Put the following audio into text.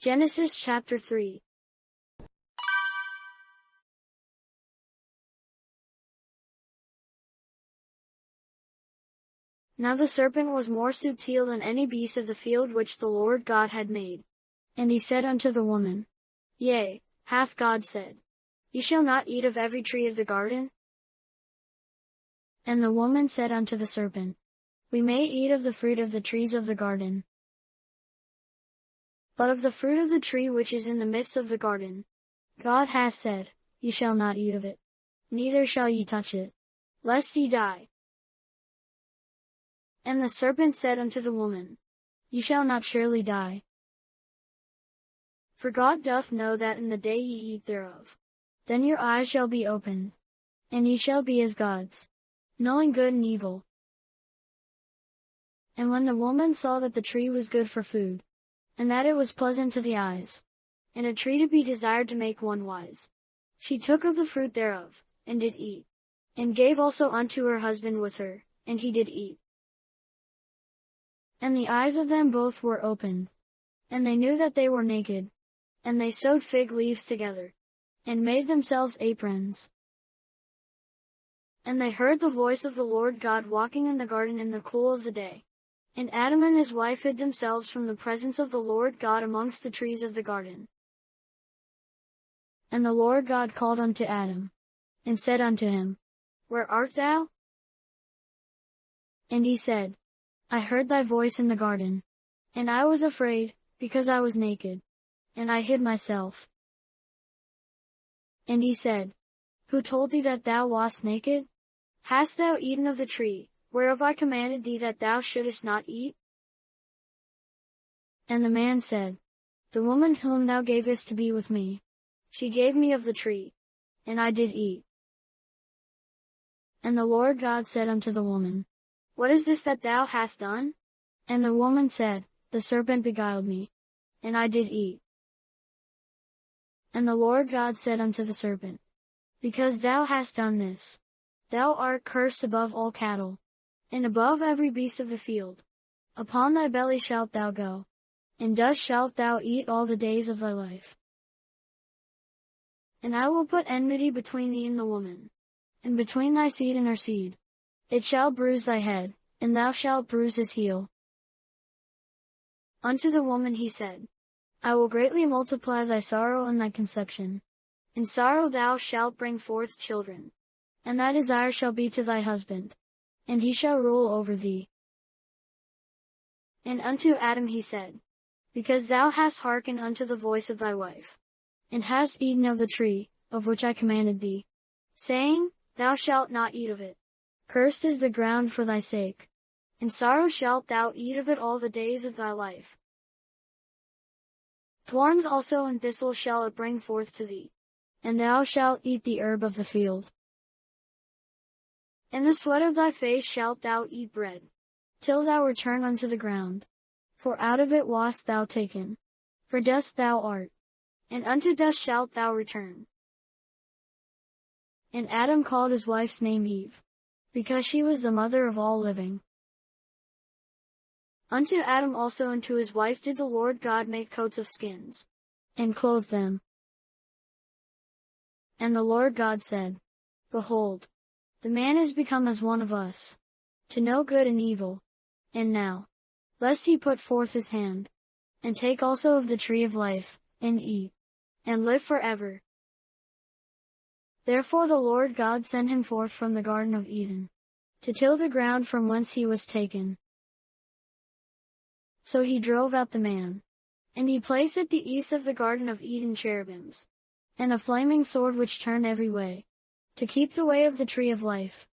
Genesis chapter 3. Now the serpent was more subtle than any beast of the field which the Lord God had made. And he said unto the woman, Yea, hath God said, Ye shall not eat of every tree of the garden? And the woman said unto the serpent, We may eat of the fruit of the trees of the garden. But of the fruit of the tree which is in the midst of the garden, God hath said, Ye shall not eat of it, neither shall ye touch it, lest ye die. And the serpent said unto the woman, Ye shall not surely die. For God doth know that in the day ye eat thereof, then your eyes shall be opened, and ye shall be as gods, knowing good and evil. And when the woman saw that the tree was good for food, and that it was pleasant to the eyes, and a tree to be desired to make one wise, she took of the fruit thereof, and did eat, and gave also unto her husband with her, and he did eat. And the eyes of them both were opened, and they knew that they were naked, and they sewed fig leaves together, and made themselves aprons. And they heard the voice of the Lord God walking in the garden in the cool of the day. And Adam and his wife hid themselves from the presence of the Lord God amongst the trees of the garden. And the Lord God called unto Adam, and said unto him, Where art thou? And he said, I heard thy voice in the garden, and I was afraid, because I was naked, and I hid myself. And he said, Who told thee that thou wast naked? Hast thou eaten of the tree, whereof I commanded thee that thou shouldest not eat? And the man said, The woman whom thou gavest to be with me, she gave me of the tree, and I did eat. And the Lord God said unto the woman, What is this that thou hast done? And the woman said, The serpent beguiled me, and I did eat. And the Lord God said unto the serpent, Because thou hast done this, thou art cursed above all cattle, and above every beast of the field. Upon thy belly shalt thou go, and dust shalt thou eat all the days of thy life. And I will put enmity between thee and the woman, and between thy seed and her seed. It shall bruise thy head, and thou shalt bruise his heel. Unto the woman he said, I will greatly multiply thy sorrow and thy conception. In sorrow thou shalt bring forth children, and thy desire shall be to thy husband, and he shall rule over thee. And unto Adam he said, Because thou hast hearkened unto the voice of thy wife, and hast eaten of the tree, of which I commanded thee, saying, Thou shalt not eat of it. Cursed is the ground for thy sake. In sorrow shalt thou eat of it all the days of thy life. Thorns also and thistles shall it bring forth to thee, and thou shalt eat the herb of the field. In the sweat of thy face shalt thou eat bread, till thou return unto the ground. For out of it wast thou taken. For dust thou art, and unto dust shalt thou return. And Adam called his wife's name Eve, because she was the mother of all living. Unto Adam also and to his wife did the Lord God make coats of skins, and clothe them. And the Lord God said, Behold, the man is become as one of us, to know good and evil. And now, lest he put forth his hand, and take also of the tree of life, and eat, and live forever. Therefore the Lord God sent him forth from the Garden of Eden, to till the ground from whence he was taken. So he drove out the man, and he placed at the east of the Garden of Eden cherubims, and a flaming sword which turned every way, to keep the way of the tree of life.